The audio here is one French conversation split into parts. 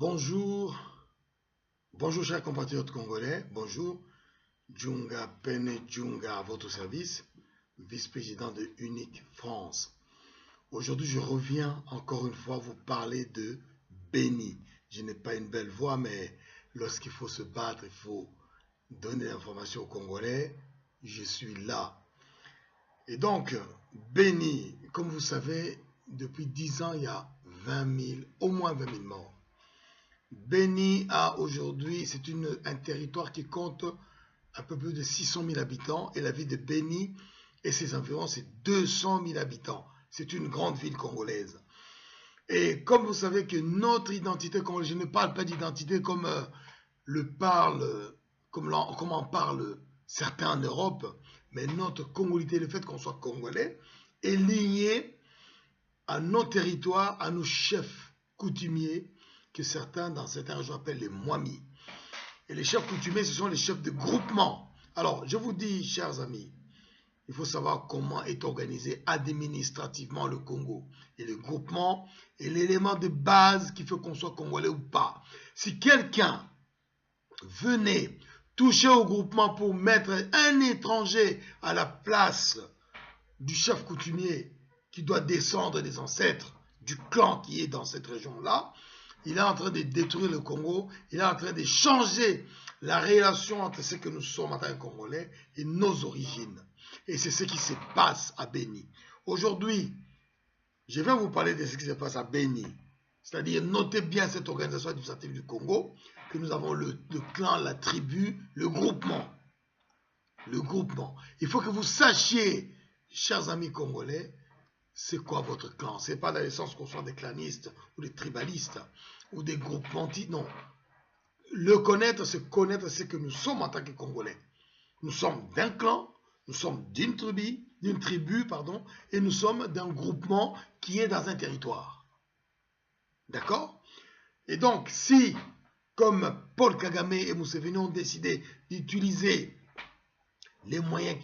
Bonjour, bonjour chers compatriotes congolais, bonjour, Djunga Pene Djunga à votre service, vice-président de Unique France. Aujourd'hui, je reviens encore une fois vous parler de Béni. Je n'ai pas une belle voix, mais lorsqu'il faut se battre, il faut donner l'information aux Congolais, je suis là. Et donc, Béni, comme vous savez, depuis 10 ans, il y a 20 000, au moins 20 000 morts. Béni a aujourd'hui, c'est un territoire qui compte un peu plus de 600 000 habitants et la ville de Béni et ses environs, c'est 200 000 habitants. C'est une grande ville congolaise. Et comme vous savez que notre identité congolaise, je ne parle pas d'identité comme en parlent certains en Europe, mais notre congolité, le fait qu'on soit congolais, est lié à nos territoires, à nos chefs coutumiers, que certains dans certaines régions appellent les Mwami. Et les chefs coutumiers, ce sont les chefs de groupement. Alors, je vous dis, chers amis, il faut savoir comment est organisé administrativement le Congo. Et le groupement est l'élément de base qui fait qu'on soit congolais ou pas. Si quelqu'un venait toucher au groupement pour mettre un étranger à la place du chef coutumier qui doit descendre des ancêtres du clan qui est dans cette région-là, il est en train de détruire le Congo, il est en train de changer la relation entre ce que nous sommes en tant que Congolais et nos origines. Et c'est ce qui se passe à Béni. Aujourd'hui, je vais vous parler de ce qui se passe à Béni. C'est-à-dire, notez bien cette organisation administrative du Congo, que nous avons le clan, la tribu, le groupement. Le groupement. Il faut que vous sachiez, chers amis congolais, c'est quoi votre clan? Ce n'est pas dans le sens qu'on soit des clanistes ou des tribalistes ou des groupementiers, non. Le connaître, c'est connaître ce que nous sommes en tant que Congolais. Nous sommes d'un clan, nous sommes d'une tribu, et nous sommes d'un groupement qui est dans un territoire. D'accord? Et donc, si, comme Paul Kagame et Museveni ont décidé d'utiliser les moyens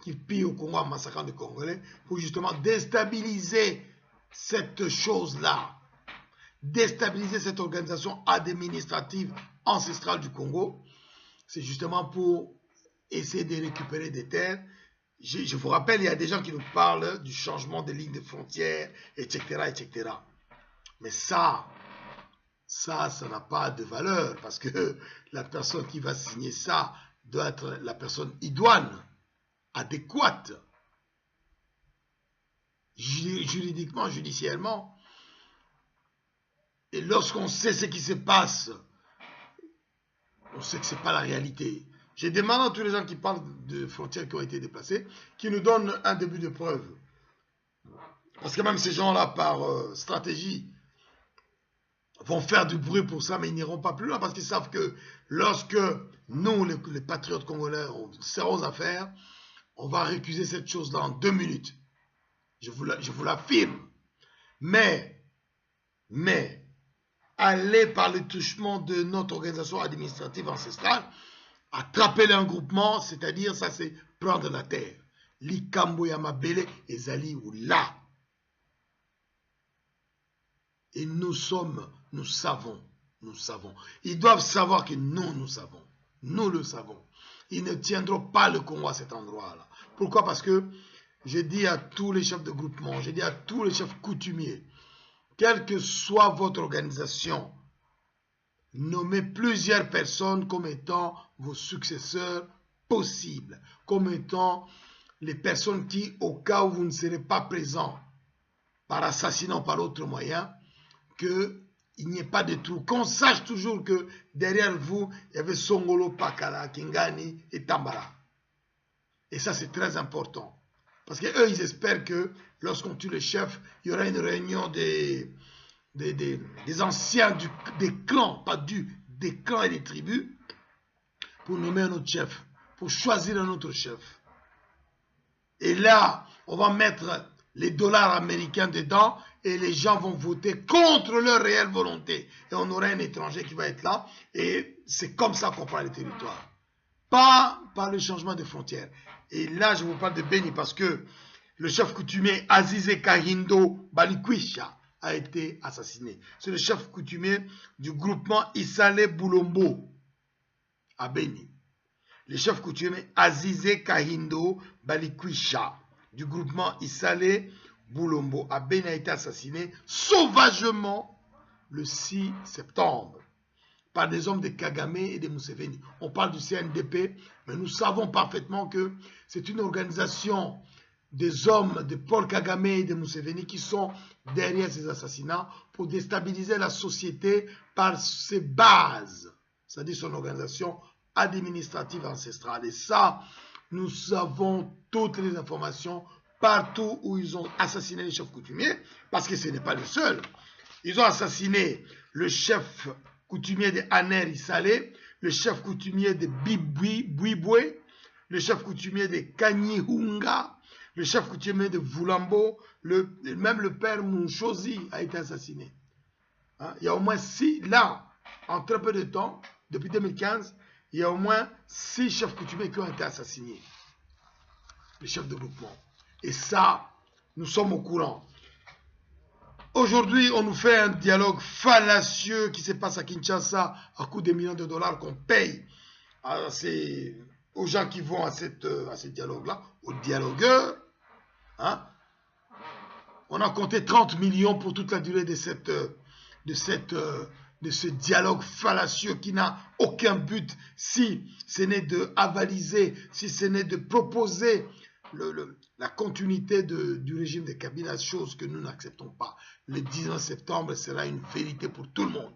qui pillent au Congo en massacrant les Congolais pour justement déstabiliser cette chose-là, déstabiliser cette organisation administrative ancestrale du Congo, c'est justement pour essayer de récupérer des terres. Je vous rappelle, il y a des gens qui nous parlent du changement des lignes de frontières, etc., etc. Mais ça n'a pas de valeur parce que la personne qui va signer ça doit être la personne idoine, adéquate, juridiquement, judiciairement. Et lorsqu'on sait ce qui se passe, on sait que ce n'est pas la réalité. J'ai demandé à tous les gens qui parlent de frontières qui ont été déplacées, qui nous donnent un début de preuve. Parce que même ces gens-là, par stratégie, vont faire du bruit pour ça, mais ils n'iront pas plus loin parce qu'ils savent que lorsque nous, les patriotes congolais, on serrons aux affaires, on va récuser cette chose-là en 2 minutes. Je vous l'affirme. Mais, aller par le touchement de notre organisation administrative ancestrale, attraper un groupement, c'est-à-dire, ça c'est prendre la terre. Likambo Yamabele et Zali ou là. Et nous savons. Ils doivent savoir que nous savons. Nous le savons. Ils ne tiendront pas le Congo à cet endroit-là. Pourquoi? Parce que j'ai dit à tous les chefs de groupement, j'ai dit à tous les chefs coutumiers, quelle que soit votre organisation, nommez plusieurs personnes comme étant vos successeurs possibles, comme étant les personnes qui, au cas où vous ne serez pas présents, par assassinat ou par autre moyen, qu'il n'y ait pas de trou, qu'on sache toujours que derrière vous, il y avait Songolo, Pakala, Kingani et Tambara. Et ça, c'est très important. Parce qu'eux, ils espèrent que lorsqu'on tue le chef, il y aura une réunion des anciens des clans, pas des clans et des tribus, pour nommer un autre chef, pour choisir un autre chef. Et là, on va mettre les dollars américains dedans et les gens vont voter contre leur réelle volonté. Et on aura un étranger qui va être là et c'est comme ça qu'on prend les territoires. Pas par le changement de frontières. Et là, je vous parle de Béni parce que le chef coutumier Azize Kahindo Balikwisha a été assassiné. C'est le chef coutumier du groupement Isale Boulombo à Beni. Le chef coutumier Azizé Kahindo Balikwisha du groupement Isale Boulombo à Beni a été assassiné sauvagement le 6 septembre par des hommes de Kagame et de Museveni. On parle du CNDP, mais nous savons parfaitement que c'est une organisation des hommes de Paul Kagame et de Museveni qui sont derrière ces assassinats pour déstabiliser la société par ses bases, c'est-à-dire son organisation administrative ancestrale. Et ça, nous avons toutes les informations partout où ils ont assassiné les chefs coutumiers, parce que ce n'est pas le seul. Ils ont assassiné le chef coutumier de Aner Isale, le chef coutumier de Bibwe, le chef coutumier de Kanyihunga, le chef coutumier de Vulambo, même le père Munchozi a été assassiné. Hein? Il y a au moins 6, là, en très peu de temps, depuis 2015, il y a au moins 6 chefs coutumiers qui ont été assassinés. Les chefs de groupement. Et ça, nous sommes au courant. Aujourd'hui, on nous fait un dialogue fallacieux qui se passe à Kinshasa à coût de millions de dollars qu'on paye aux gens qui vont à ce dialogue-là, aux dialogueurs. Hein? On a compté 30 millions pour toute la durée de ce dialogue fallacieux qui n'a aucun but, si ce n'est de avaliser, si ce n'est de proposer la continuité du régime de Kabila, chose que nous n'acceptons pas. Le 19 septembre sera une vérité pour tout le monde.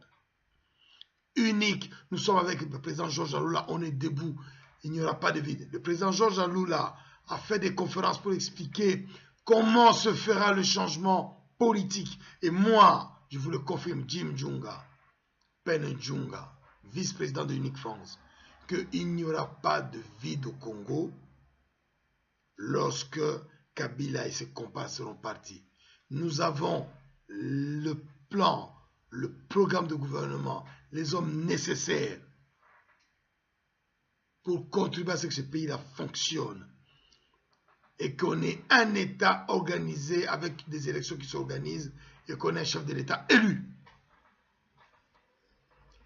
Unique. Nous sommes avec le président Georges Aloula, on est debout. Il n'y aura pas de vide. Le président Georges Aloula a fait des conférences pour expliquer comment se fera le changement politique. Et moi, je vous le confirme, Jim Djunga, Ben Djunga, vice-président de Unique France, qu'il n'y aura pas de vide au Congo lorsque Kabila et ses compas seront partis. Nous avons le plan, le programme de gouvernement, les hommes nécessaires pour contribuer à ce que ce pays-là fonctionne et qu'on ait un État organisé avec des élections qui s'organisent et qu'on ait un chef de l'État élu.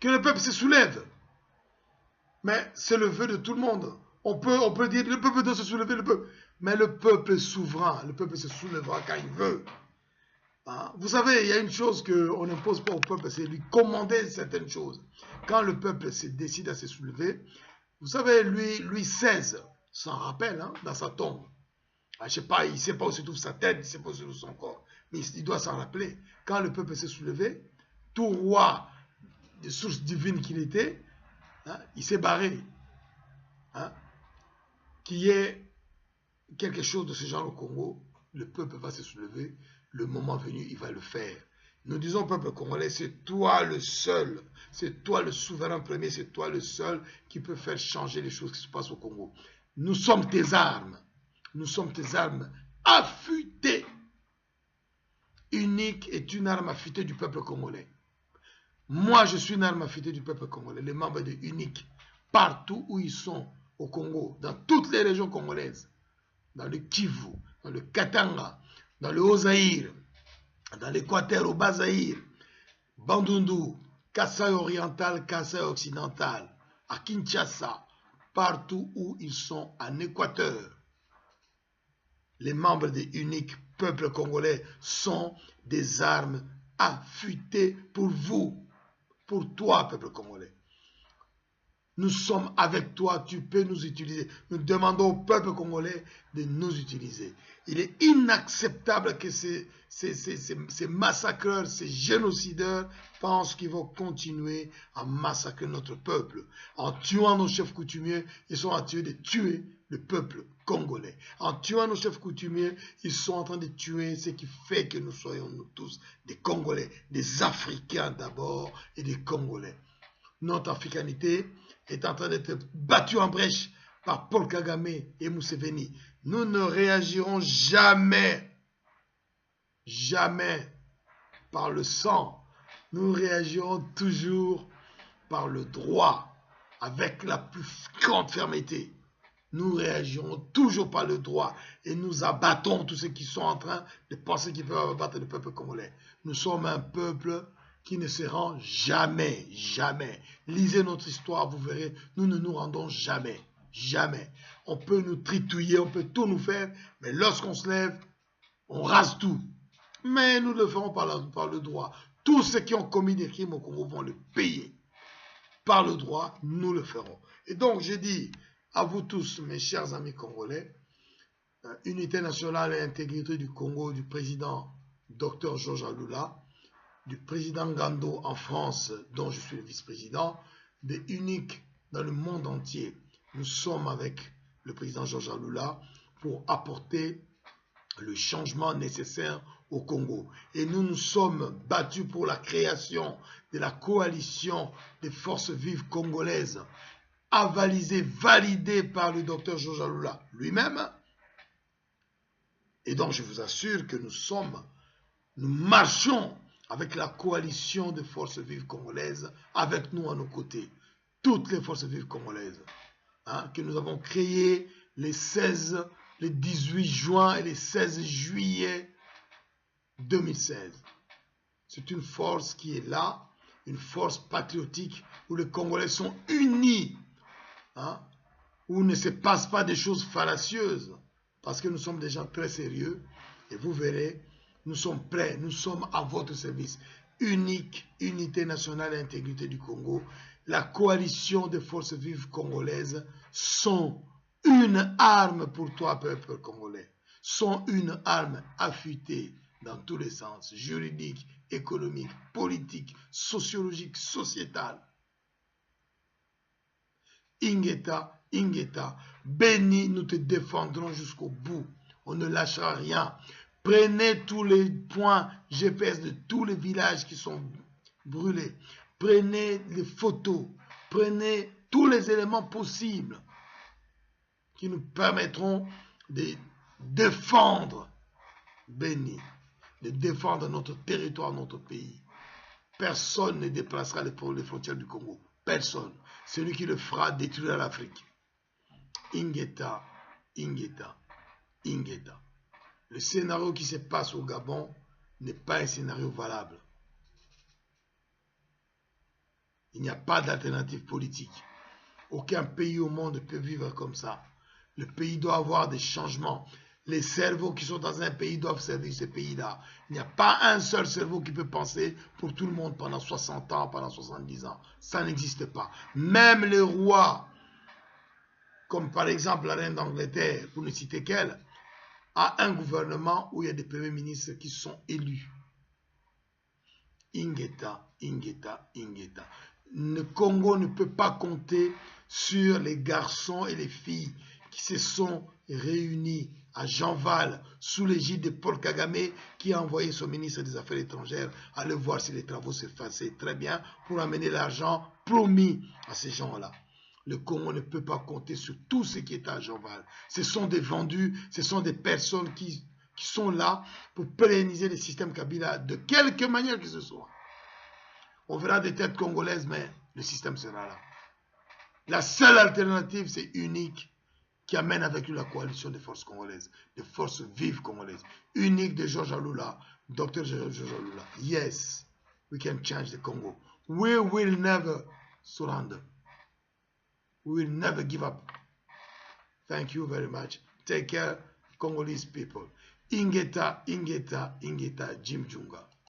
Que le peuple se soulève. Mais c'est le vœu de tout le monde. On peut dire le peuple doit se soulever, mais le peuple est souverain. Le peuple se soulèvera quand il veut. Hein? Vous savez, il y a une chose qu'on n'impose pas au peuple, c'est lui commander certaines choses. Quand le peuple se décide à se soulever, vous savez, Louis XVI s'en rappelle hein, dans sa tombe. Je ne sais pas, il ne sait pas où se trouve sa tête, il ne sait pas où se trouve son corps. Mais il doit s'en rappeler. Quand le peuple s'est soulevé, tout roi de source divine qu'il était, hein, il s'est barré. Hein? Qu'il y ait quelque chose de ce genre au Congo, le peuple va se soulever, le moment venu, il va le faire. Nous disons au peuple congolais, c'est toi le seul, c'est toi le souverain premier, c'est toi le seul qui peut faire changer les choses qui se passent au Congo. Nous sommes tes armes affûtées. Unique est une arme affûtée du peuple congolais. Moi, je suis une arme affûtée du peuple congolais. Les membres de Unique, partout où ils sont au Congo, dans toutes les régions congolaises, dans le Kivu, dans le Katanga, dans le Haut-Zaïre, dans l'Équateur, au Bas-Zaïre, Bandundu, Kasaï oriental, Kasaï occidental, à Kinshasa, partout où ils sont en Équateur. Les membres des Uniques peuples congolais sont des armes affûtées pour vous, pour toi, peuple congolais. Nous sommes avec toi, tu peux nous utiliser. Nous demandons au peuple congolais de nous utiliser. Il est inacceptable que ces massacreurs, ces génocideurs pensent qu'ils vont continuer à massacrer notre peuple. En tuant nos chefs coutumiers, ils sont en train de tuer le peuple congolais. En tuant nos chefs coutumiers, ils sont en train de tuer ce qui fait que nous soyons nous tous des Congolais, des Africains d'abord et des Congolais. Notre africanité est en train d'être battue en brèche par Paul Kagame et Museveni. Nous ne réagirons jamais, jamais par le sang. Nous réagirons toujours par le droit, avec la plus grande fermeté. nous réagirons toujours par le droit et nous abattons tous ceux qui sont en train de penser qu'ils peuvent abattre le peuple congolais. Nous sommes un peuple qui ne se rend jamais, jamais. Lisez notre histoire, vous verrez, nous ne nous rendons jamais, jamais. On peut nous tritouiller, on peut tout nous faire, mais lorsqu'on se lève, on rase tout. Mais nous le ferons par le droit. Tous ceux qui ont commis des crimes au Congo vont le payer. Par le droit, nous le ferons. Et donc, je dis à vous tous, mes chers amis congolais, unité nationale et intégrité du Congo, du président Dr Georges Alula, du président Gando en France, dont je suis le vice-président, des uniques dans le monde entier. Nous sommes avec le président Georges Alula pour apporter le changement nécessaire au Congo. Et nous nous sommes battus pour la création de la coalition des forces vives congolaises, avalisée, validée par le docteur Georges Alula lui-même. Et donc je vous assure que nous marchons avec la coalition des forces vives congolaises, avec nous à nos côtés, toutes les forces vives congolaises, que nous avons créées les 18 juin et les 16 juillet 2016. C'est une force qui est là, une force patriotique où les Congolais sont unis, où il ne se passe pas des choses fallacieuses, parce que nous sommes des gens très sérieux, et vous verrez, nous sommes prêts, nous sommes à votre service. Unique, unité nationale et intégrité du Congo, la coalition des forces vives congolaises sont une arme pour toi, peuple congolais, sont une arme affûtée dans tous les sens, juridique, économique, politique, sociologique, sociétal. Ingeta, Ingeta, béni, nous te défendrons jusqu'au bout. On ne lâchera rien. Prenez tous les points GPS de tous les villages qui sont brûlés. Prenez les photos. Prenez tous les éléments possibles qui nous permettront de défendre, béni, de défendre notre territoire, notre pays. Personne ne déplacera les frontières du Congo. Personne. Celui qui le fera détruira l'Afrique. Ingeta, Ingeta, Ingeta. Le scénario qui se passe au Gabon n'est pas un scénario valable. Il n'y a pas d'alternative politique. Aucun pays au monde ne peut vivre comme ça. Le pays doit avoir des changements. Les cerveaux qui sont dans un pays doivent servir ce pays-là. Il n'y a pas un seul cerveau qui peut penser pour tout le monde pendant 60 ans, pendant 70 ans. Ça n'existe pas. Même les rois, comme par exemple la reine d'Angleterre, pour ne citer qu'elle, a un gouvernement où il y a des premiers ministres qui sont élus. Ingeta, Ingeta, Ingeta. Le Congo ne peut pas compter sur les garçons et les filles qui se sont réunis à Jean-Val sous l'égide de Paul Kagame qui a envoyé son ministre des Affaires étrangères aller voir si les travaux se faisaient très bien pour amener l'argent promis à ces gens-là. Le Congo ne peut pas compter sur tout ce qui est à Jean-Val. Ce sont des vendus, ce sont des personnes qui sont là pour pérenniser le système Kabila de quelque manière que ce soit. On verra des têtes congolaises, mais le système sera là. La seule alternative, c'est unique, qui amène avec lui la coalition des forces congolaises, des forces vives congolaises. Unique de Georges Alula, Dr Georges Alula. Yes, we can change the Congo. We will never surrender. We will never give up. Thank you very much. Take care, Congolese people. Ingeta, Ingeta, Ingeta, Jim Junga.